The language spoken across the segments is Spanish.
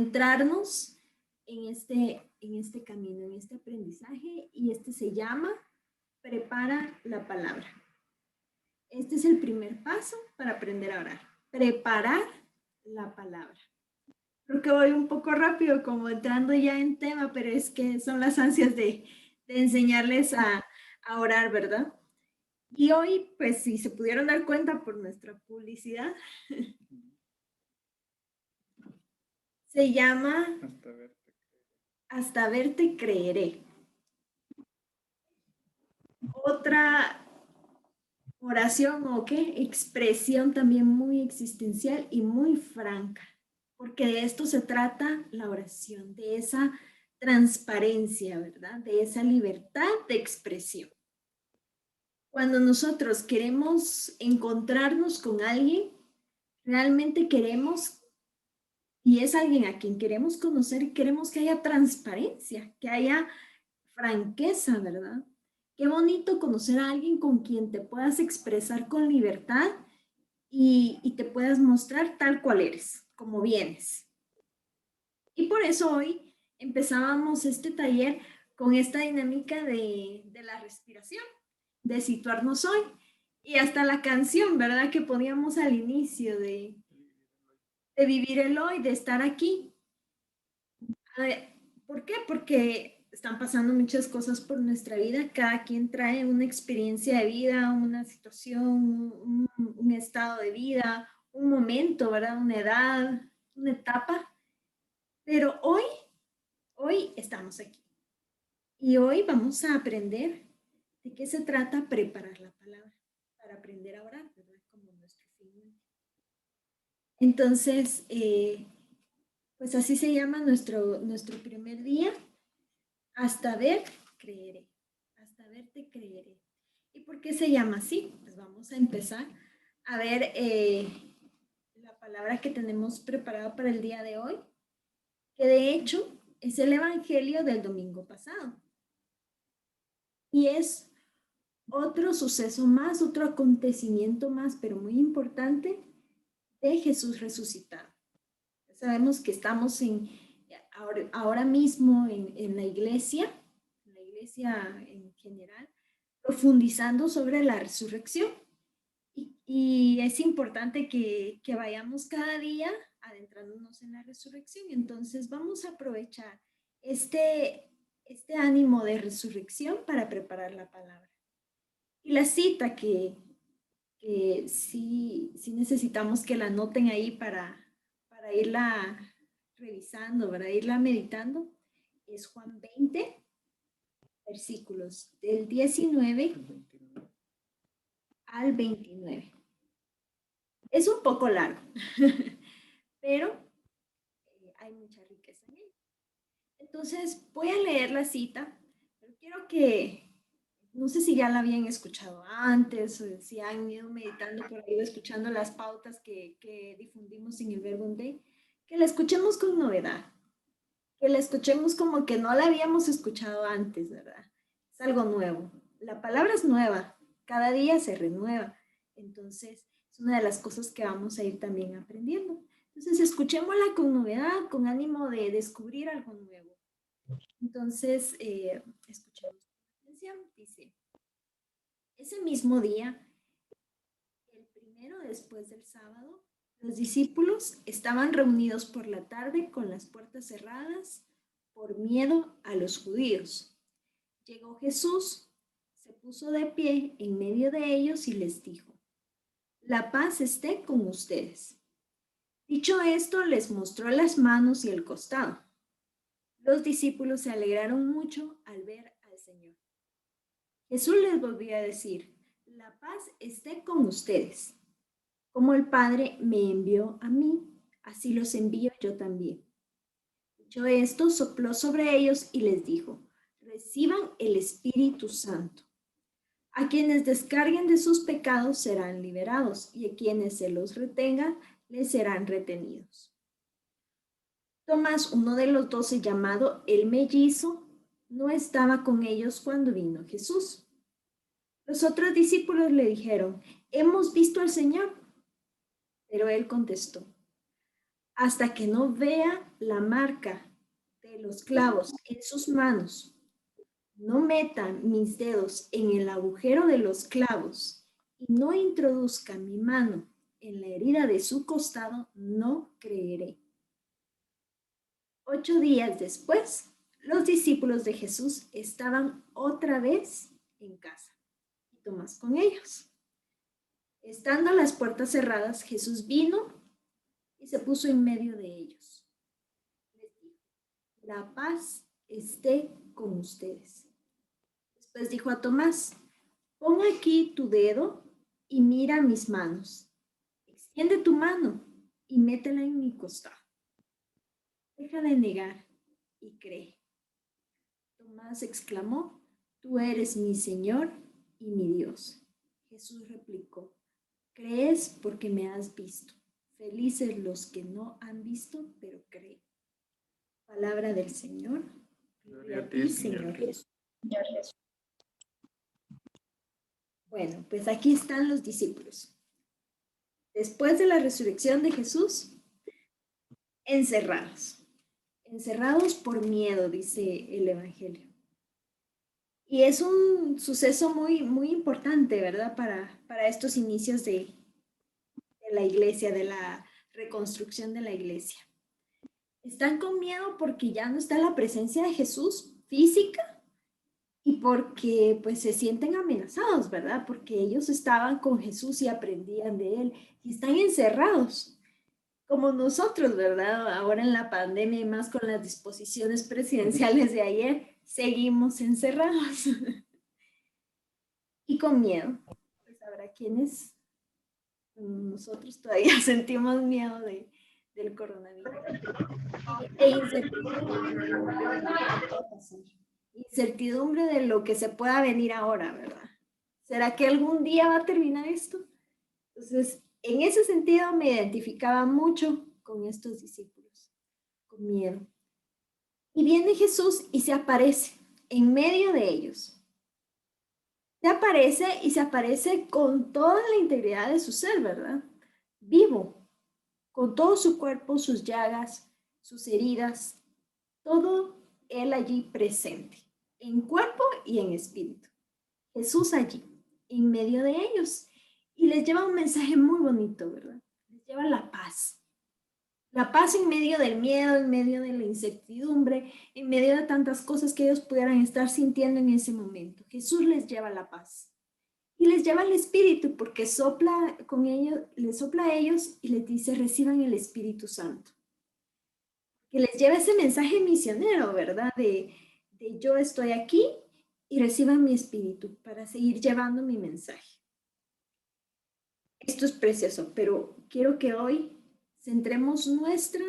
entrarnos en este camino, en este aprendizaje, y este se llama Prepara la palabra. Este es el primer paso para aprender a orar. Preparar la palabra. Creo que voy un poco rápido, como entrando ya en tema, pero es que son las ansias de enseñarles a orar, ¿verdad? Y hoy, pues, si se pudieron dar cuenta por nuestra publicidad, se llama Hasta verte creeré. Otra oración o qué, expresión también muy existencial y muy franca, porque de esto se trata la oración, de esa transparencia, ¿verdad? De esa libertad de expresión. Cuando nosotros queremos encontrarnos con alguien, realmente queremos, y es alguien a quien queremos conocer, queremos que haya transparencia, que haya franqueza, ¿verdad? Qué bonito conocer a alguien con quien te puedas expresar con libertad y te puedas mostrar tal cual eres, como vienes. Y por eso hoy empezábamos este taller con esta dinámica de la respiración, de situarnos hoy. Y hasta la canción, ¿verdad? Que poníamos al inicio de vivir el hoy, de estar aquí. ¿Por qué? Porque están pasando muchas cosas por nuestra vida. Cada quien trae una experiencia de vida, una situación, un estado de vida, un momento, ¿verdad? Una edad, una etapa. Pero hoy estamos aquí. Y hoy vamos a aprender de qué se trata preparar la palabra para aprender a orar, ¿verdad? Como nuestro fin. Entonces, pues así se llama nuestro primer día. Hasta ver, creeré. Hasta verte, creeré. ¿Y por qué se llama así? Pues vamos a empezar a ver la palabra que tenemos preparada para el día de hoy, que de hecho es el Evangelio del domingo pasado. Y es otro suceso más, otro acontecimiento más, pero muy importante, de Jesús resucitado. Sabemos que estamos ahora mismo en la iglesia en general, profundizando sobre la resurrección. Y es importante que vayamos cada día adentrándonos en la resurrección. Entonces vamos a aprovechar este ánimo de resurrección para preparar la palabra. Y la cita que sí necesitamos que la anoten ahí para irla revisando, para irla meditando, es Juan 20, versículos del 19 al 29. Es un poco largo, pero hay mucha riqueza en él. Entonces voy a leer la cita, pero quiero que, no sé si ya la habían escuchado antes, o si han ido meditando por ahí o escuchando las pautas que difundimos en el Verbum Dei, que la escuchemos con novedad, que la escuchemos como que no la habíamos escuchado antes, ¿verdad? Es algo nuevo. La palabra es nueva, cada día se renueva. Entonces, es una de las cosas que vamos a ir también aprendiendo. Entonces, escuchémosla con novedad, con ánimo de descubrir algo nuevo. Entonces, escuchemos con atención. Dice, ese mismo día, el primero después del sábado, los discípulos estaban reunidos por la tarde con las puertas cerradas por miedo a los judíos. Llegó Jesús, se puso de pie en medio de ellos y les dijo, la paz esté con ustedes. Dicho esto, les mostró las manos y el costado. Los discípulos se alegraron mucho al ver al Señor. Jesús les volvió a decir, la paz esté con ustedes. Como el Padre me envió a mí, así los envío yo también. Dicho esto, sopló sobre ellos y les dijo, reciban el Espíritu Santo. A quienes descarguen de sus pecados serán liberados, y a quienes se los retengan les serán retenidos. Tomás, uno de los 12, llamado el mellizo, no estaba con ellos cuando vino Jesús. Los otros discípulos le dijeron, hemos visto al Señor. Pero él contestó, hasta que no vea la marca de los clavos en sus manos, no meta mis dedos en el agujero de los clavos y no introduzca mi mano en la herida de su costado, no creeré. 8 días después, los discípulos de Jesús estaban otra vez en casa y Tomás con ellos. Estando las puertas cerradas, Jesús vino y se puso en medio de ellos. Les dijo: la paz esté con ustedes. Después dijo a Tomás: pon aquí tu dedo y mira mis manos. Extiende tu mano y métela en mi costado. Deja de negar y cree. Tomás exclamó: tú eres mi Señor y mi Dios. Jesús replicó: crees porque me has visto. Felices los que no han visto, pero creen. Palabra del Señor. Gloria a ti, Señor Jesús. Bueno, pues aquí están los discípulos. Después de la resurrección de Jesús, encerrados por miedo, dice el Evangelio. Y es un suceso muy, muy importante, ¿verdad? Para estos inicios de la iglesia, de la reconstrucción de la iglesia. Están con miedo porque ya no está la presencia de Jesús física y porque pues se sienten amenazados, ¿verdad? Porque ellos estaban con Jesús y aprendían de él y están encerrados, como nosotros, ¿verdad? Ahora en la pandemia y más con las disposiciones presidenciales de ayer, seguimos encerrados y con miedo. Pues habrá quienes, nosotros todavía sentimos miedo del coronavirus. Incertidumbre de lo que se pueda venir ahora, ¿verdad? ¿Será que algún día va a terminar esto? Entonces, en ese sentido me identificaba mucho con estos discípulos, con miedo. Y viene Jesús y se aparece en medio de ellos. Se aparece y se aparece con toda la integridad de su ser, ¿verdad? Vivo, con todo su cuerpo, sus llagas, sus heridas, todo él allí presente, en cuerpo y en espíritu. Jesús allí, en medio de ellos. Y les lleva un mensaje muy bonito, ¿verdad? Les lleva la paz. La paz en medio del miedo, en medio de la incertidumbre, en medio de tantas cosas que ellos pudieran estar sintiendo en ese momento. Jesús les lleva la paz. Y les lleva el Espíritu porque sopla con ellos, les sopla a ellos y les dice: reciban el Espíritu Santo. Que les lleva ese mensaje misionero, ¿verdad? De yo estoy aquí y reciban mi Espíritu para seguir llevando mi mensaje. Esto es precioso, pero quiero que hoy centremos nuestra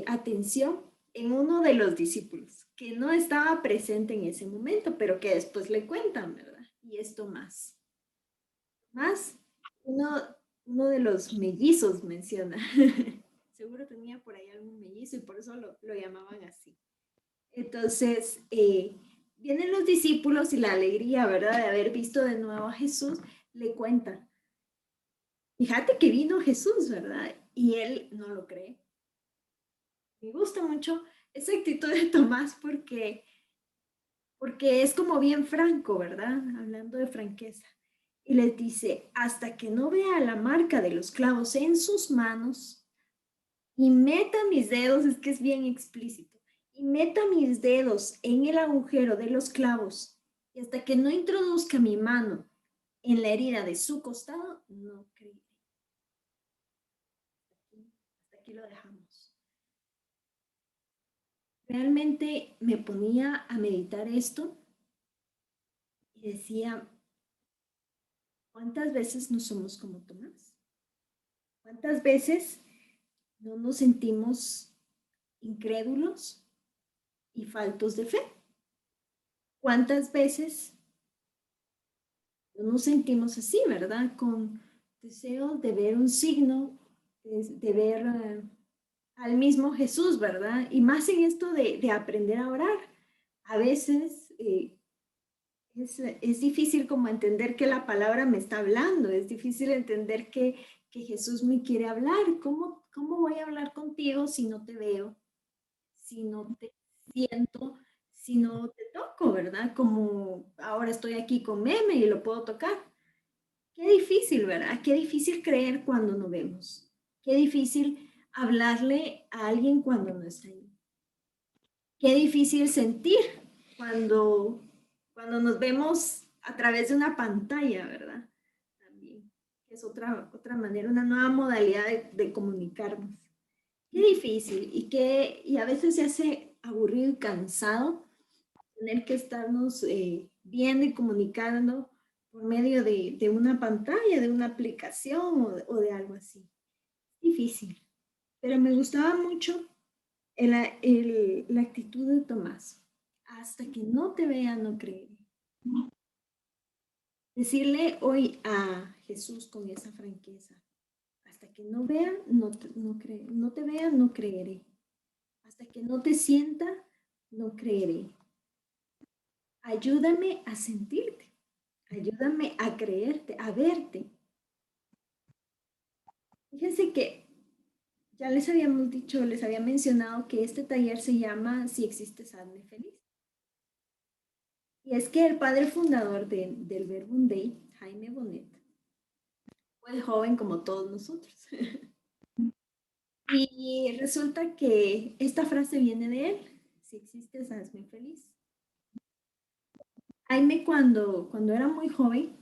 atención en uno de los discípulos que no estaba presente en ese momento, pero que después le cuentan, ¿verdad? Y es Tomás. Tomás, uno de los mellizos menciona. Seguro tenía por ahí algún mellizo y por eso lo llamaban así. Entonces, vienen los discípulos y la alegría, ¿verdad? De haber visto de nuevo a Jesús, le cuentan: fíjate que vino Jesús, ¿verdad? Y él no lo cree. Me gusta mucho esa actitud de Tomás porque es como bien franco, ¿verdad? Hablando de franqueza. Y les dice: hasta que no vea la marca de los clavos en sus manos y meta mis dedos, es que es bien explícito, y meta mis dedos en el agujero de los clavos, y hasta que no introduzca mi mano en la herida de su costado, no creeré. Hasta aquí lo dejamos. Realmente me ponía a meditar esto y decía: ¿cuántas veces no somos como Tomás? ¿Cuántas veces no nos sentimos incrédulos y faltos de fe? ¿Cuántas veces no nos sentimos así, verdad? Con deseo de ver un signo, de ver al mismo Jesús, ¿verdad? Y más en esto de aprender a orar. A veces es difícil como entender que la palabra me está hablando, es difícil entender que que Jesús me quiere hablar. ¿Cómo voy a hablar contigo si no te veo, si no te siento, si no te toco, ¿verdad? Como ahora estoy aquí con Meme y lo puedo tocar. Qué difícil, ¿verdad? Qué difícil creer cuando no vemos. Qué difícil hablarle a alguien cuando no está ahí. Qué difícil sentir cuando, cuando nos vemos a través de una pantalla, ¿verdad? También es otra manera, una nueva modalidad de comunicarnos. Qué difícil y a veces se hace aburrido y cansado tener que estarnos viendo y comunicando por medio de una pantalla, de una aplicación o de algo así. Difícil, pero me gustaba mucho la actitud de Tomás. Hasta que no te vea, no creeré. Decirle hoy a Jesús con esa franqueza, hasta que no vea, no te vea, no creeré. Hasta que no te sienta, no creeré. Ayúdame a sentirte, ayúdame a creerte, a verte. Fíjense que ya les habíamos dicho, les había mencionado que este taller se llama Si existes, hazme feliz. Y es que el padre fundador del Verbum Dei, Jaime Bonet, fue joven como todos nosotros. Y resulta que esta frase viene de él, si existes, hazme feliz. Jaime cuando era muy joven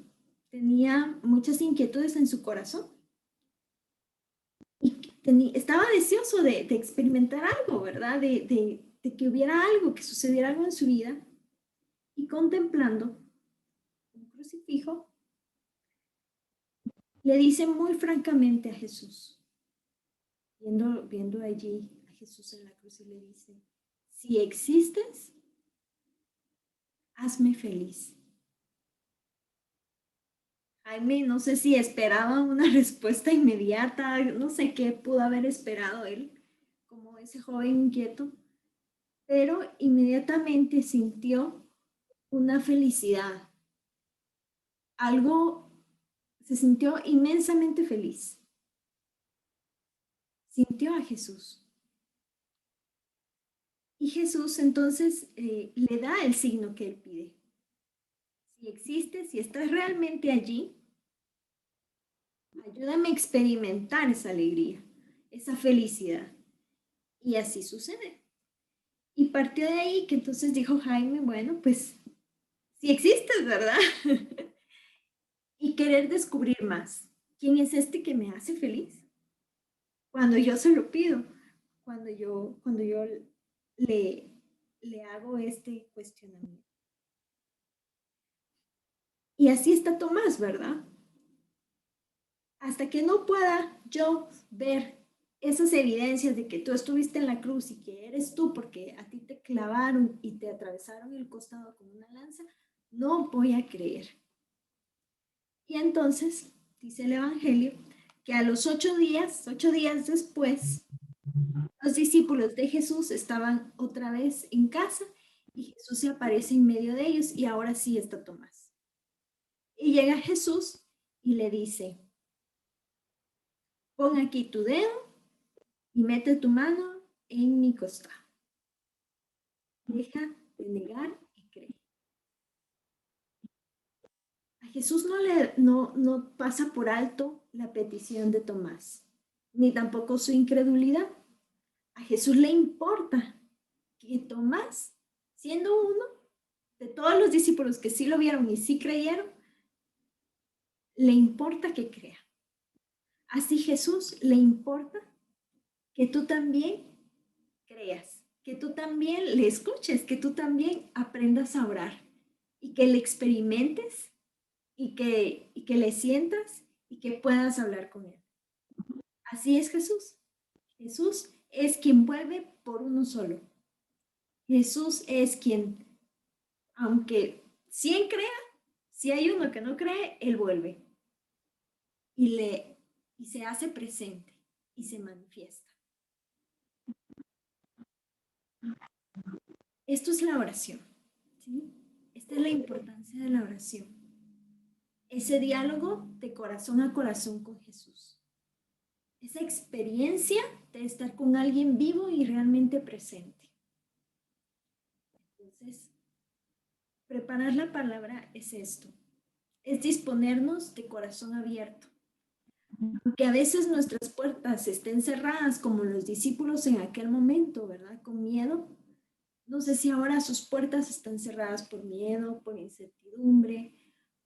tenía muchas inquietudes en su corazón y estaba deseoso de experimentar algo, ¿verdad? De que hubiera algo, que sucediera algo en su vida y contemplando un crucifijo, le dice muy francamente a Jesús, viendo allí a Jesús en la cruz y le dice, si existes, hazme feliz. Jaime, no sé si esperaba una respuesta inmediata, no sé qué pudo haber esperado él, como ese joven inquieto, pero inmediatamente sintió una felicidad, algo, se sintió inmensamente feliz, sintió a Jesús. Y Jesús entonces le da el signo que él pide. Si existes, si estás realmente allí, ayúdame a experimentar esa alegría, esa felicidad. Y así sucede. Y partió de ahí que entonces dijo Jaime, bueno, pues si existes, ¿verdad? Y querer descubrir más. ¿Quién es este que me hace feliz? Cuando yo se lo pido, cuando yo le hago este cuestionamiento. Y así está Tomás, ¿verdad? Hasta que no pueda yo ver esas evidencias de que tú estuviste en la cruz y que eres tú porque a ti te clavaron y te atravesaron el costado con una lanza, no voy a creer. Y entonces, dice el Evangelio, que a los 8 días después, los discípulos de Jesús estaban otra vez en casa y Jesús se aparece en medio de ellos y ahora sí está Tomás. Y llega Jesús y le dice, pon aquí tu dedo y mete tu mano en mi costado. Deja de negar y cree. A Jesús no pasa por alto la petición de Tomás, ni tampoco su incredulidad. A Jesús le importa que Tomás, siendo uno de todos los discípulos que sí lo vieron y sí creyeron, le importa que crea. Así Jesús le importa que tú también creas, que tú también le escuches, que tú también aprendas a orar y que le experimentes y que le sientas y que puedas hablar con él. Así es Jesús. Jesús es quien vuelve por uno solo. Jesús es quien, aunque 100 crea, si hay uno que no cree, él vuelve y se hace presente y se manifiesta. Esto es la oración, ¿sí? Esta es la importancia de la oración. Ese diálogo de corazón a corazón con Jesús. esa experiencia de estar con alguien vivo y realmente presente. Entonces, preparar la palabra es esto, es disponernos de corazón abierto. Aunque a veces nuestras puertas estén cerradas, como los discípulos en aquel momento, ¿verdad? Con miedo. No sé si ahora sus puertas están cerradas por miedo, por incertidumbre,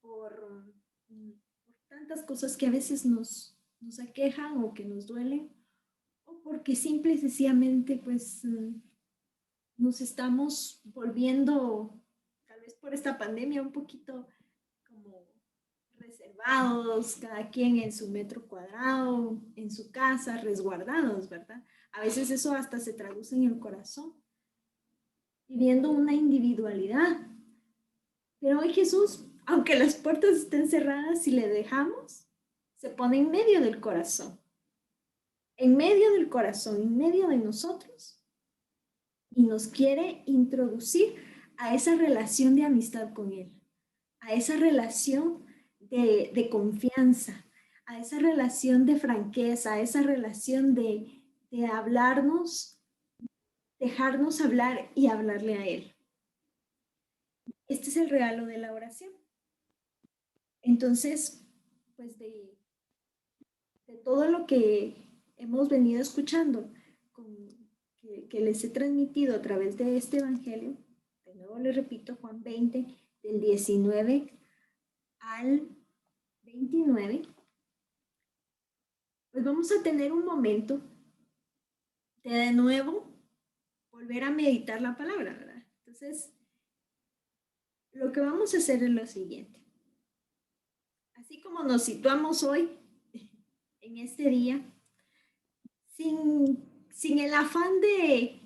por tantas cosas que a veces nos aquejan o que nos duelen, o porque simple y sencillamente pues nos estamos volviendo, tal vez por esta pandemia, un poquito como reservados, cada quien en su metro cuadrado, en su casa, resguardados, ¿verdad? A veces eso hasta se traduce en el corazón, viviendo una individualidad. Pero hoy Jesús, aunque las puertas estén cerradas, si le dejamos, se pone en medio del corazón, en medio de nosotros, y nos quiere introducir a esa relación de amistad con Él, a esa relación de confianza, a esa relación de franqueza, a esa relación de hablarnos, dejarnos hablar y hablarle a Él. Este es el regalo de la oración. Entonces, pues de todo lo que hemos venido escuchando, que les he transmitido a través de este Evangelio, de nuevo les repito, Juan 20, del 19 al 29, pues vamos a tener un momento de nuevo volver a meditar la palabra, ¿verdad? Entonces, lo que vamos a hacer es lo siguiente. Así como nos situamos hoy, en este día, sin el afán de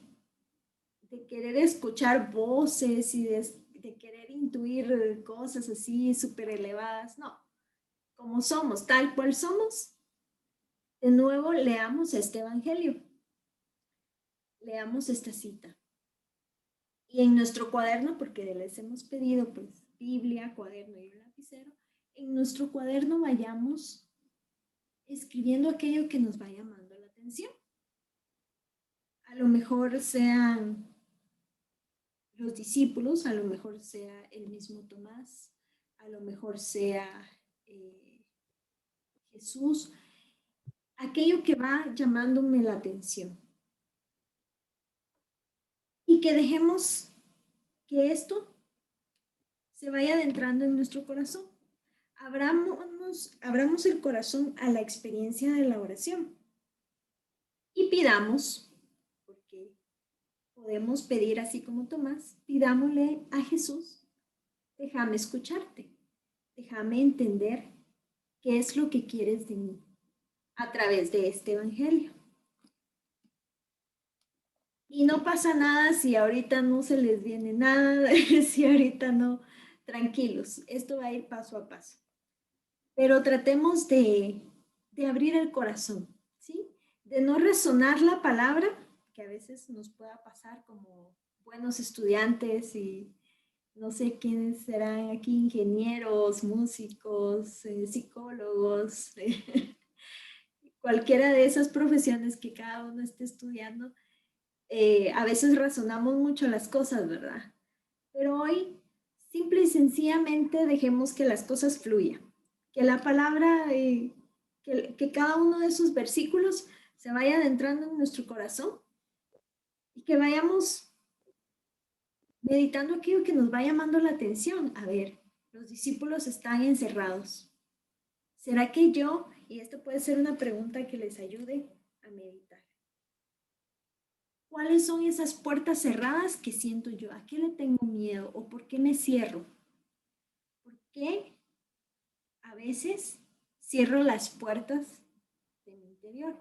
querer escuchar voces y de querer intuir cosas así súper elevadas, no, como somos, tal cual somos, de nuevo leamos este Evangelio, leamos esta cita. Y en nuestro cuaderno, porque les hemos pedido pues Biblia, cuaderno y un lapicero, en nuestro cuaderno vayamos escribiendo aquello que nos va llamando la atención. A lo mejor sean los discípulos, a lo mejor sea el mismo Tomás, a lo mejor sea Jesús, aquello que va llamándome la atención. Y que dejemos que esto se vaya adentrando en nuestro corazón. Abramos el corazón a la experiencia de la oración y pidamos, porque podemos pedir así como Tomás, pidámosle a Jesús, déjame escucharte, déjame entender qué es lo que quieres de mí a través de este Evangelio. Y no pasa nada si ahorita no se les viene nada, si ahorita no, tranquilos, esto va a ir paso a paso. Pero tratemos de abrir el corazón, ¿sí? De no resonar la palabra, que a veces nos pueda pasar como buenos estudiantes y no sé quiénes serán aquí, ingenieros, músicos, psicólogos, cualquiera de esas profesiones que cada uno esté estudiando. A veces razonamos mucho las cosas, ¿verdad? Pero hoy, simple y sencillamente, dejemos que las cosas fluyan, que la palabra, que cada uno de esos versículos se vaya adentrando en nuestro corazón y que vayamos meditando aquello que nos va llamando la atención. A ver, los discípulos están encerrados. ¿Será que yo, y esto puede ser una pregunta que les ayude a meditar, cuáles son esas puertas cerradas que siento yo? ¿A qué le tengo miedo o por qué me cierro? ¿Por qué a veces cierro las puertas de mi interior?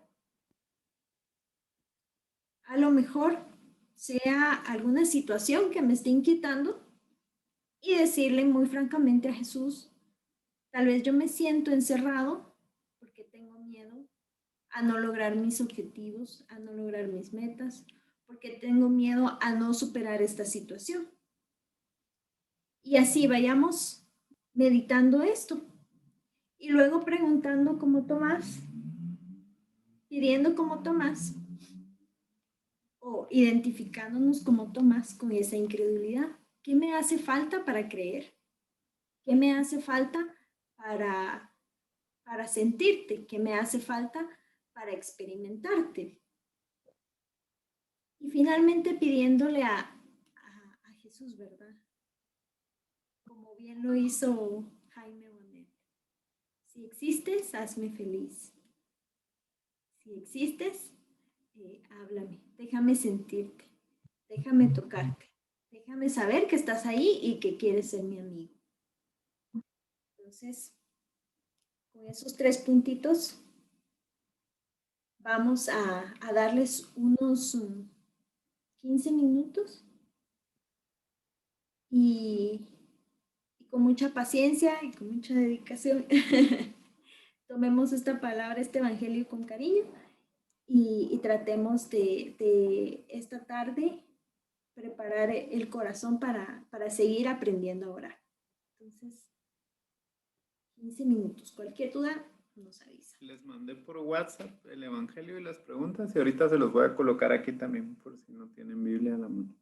A lo mejor sea alguna situación que me esté inquietando y decirle muy francamente a Jesús, tal vez yo me siento encerrado porque tengo miedo a no lograr mis objetivos, a no lograr mis metas, porque tengo miedo a no superar esta situación. Y así vayamos meditando esto. Y luego preguntando como Tomás, pidiendo como Tomás o identificándonos como Tomás con esa incredulidad. ¿Qué me hace falta para creer? ¿Qué me hace falta para sentirte? ¿Qué me hace falta para experimentarte? Y finalmente pidiéndole a Jesús, ¿verdad? Como bien lo hizo Jaime Bonet. Si existes, hazme feliz. Si existes, háblame, déjame sentirte, déjame tocarte, déjame saber que estás ahí y que quieres ser mi amigo. Entonces, con esos 3 puntitos, vamos a darles unos 15 minutos y con mucha paciencia y con mucha dedicación, tomemos esta palabra, este evangelio con cariño y tratemos de esta tarde preparar el corazón para seguir aprendiendo a orar. Entonces, 15 minutos. Cualquier duda, nos avisa. Les mandé por WhatsApp el evangelio y las preguntas y ahorita se los voy a colocar aquí también por si no tienen Biblia a la mano.